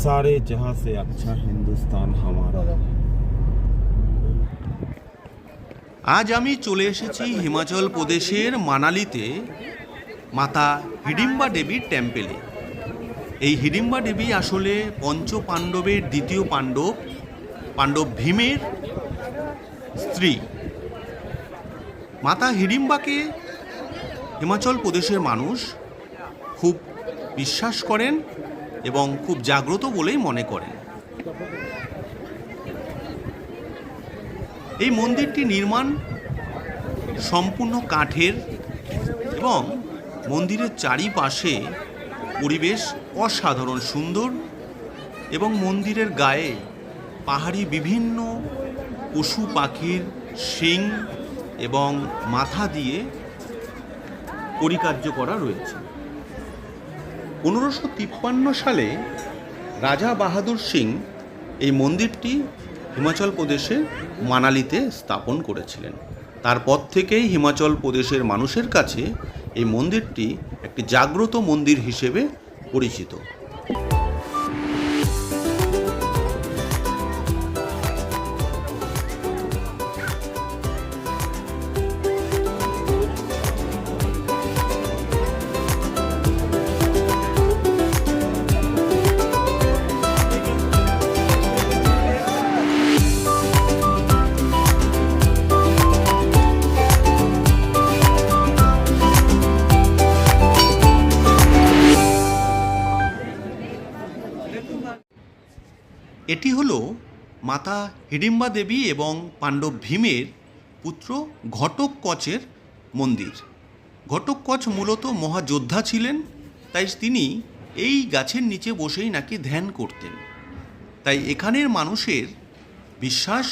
सारे जहां से अच्छा हिंदुस्तान हमारा। আজ আমি চলে এসেছি হিমাচল প্রদেশের মানালিতে মাতা হিডিম্বা দেবীর টেম্পেলে। এই হিডিম্বা দেবী আসলে পঞ্চ পাণ্ডবের দ্বিতীয় পাণ্ডব ভীমের স্ত্রী। মাতা হিডিম্বাকে হিমাচল প্রদেশের মানুষ খুব বিশ্বাস করেন এবং খুব জাগ্রত বলেই মনে করেন। এই মন্দিরটি নির্মাণ সম্পূর্ণ কাঠের এবং মন্দিরের চারিপাশে পরিবেশ অসাধারণ সুন্দর এবং মন্দিরের গায়ে পাহাড়ি বিভিন্ন পশু পাখির শিং এবং মাথা দিয়ে পরিকার্য করা রয়েছে। 1553 সালে রাজা বাহাদুর সিং এই মন্দিরটি হিমাচল প্রদেশে মানালিতে স্থাপন করেছিলেন। তারপর থেকেই হিমাচল প্রদেশের মানুষের কাছে এই মন্দিরটি একটি জাগ্রত মন্দির হিসেবে পরিচিত। এটি হলো মাতা হিডিম্বা দেবী এবং পাণ্ডব ভীমের পুত্র ঘটোৎকচের মন্দির। ঘটোৎকচ মূলত মহাযোদ্ধা ছিলেন, তাই তিনি এই গাছের নিচে বসেই নাকি ধ্যান করতেন। তাই এখানের মানুষের বিশ্বাস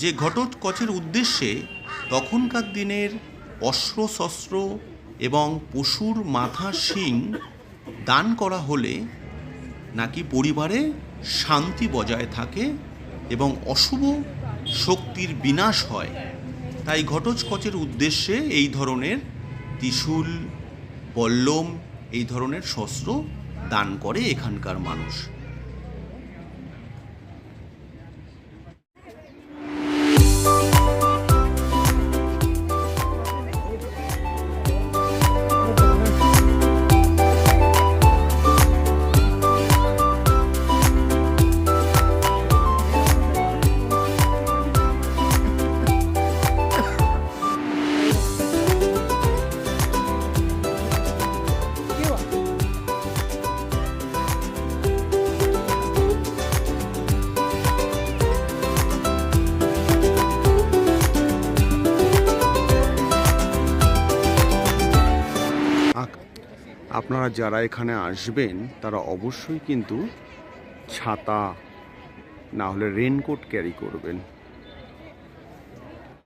যে ঘটোৎকচের উদ্দেশ্যে তখনকার দিনের অস্ত্র শস্ত্র এবং পশুর মাথা শিং দান করা হলে নাকি পরিবারে শান্তি বজায় থাকে এবং অশুভ শক্তির বিনাশ হয়। তাই ঘটোৎকচের উদ্দেশ্যে এই ধরনের ত্রিশূল বল্লম এই ধরনের শস্ত্র দান করে এখানকার মানুষ। আপনারা যারা এখানে আসবেন তারা অবশ্যই কিন্তু ছাতা না হলে রেনকোট ক্যারি করবেন।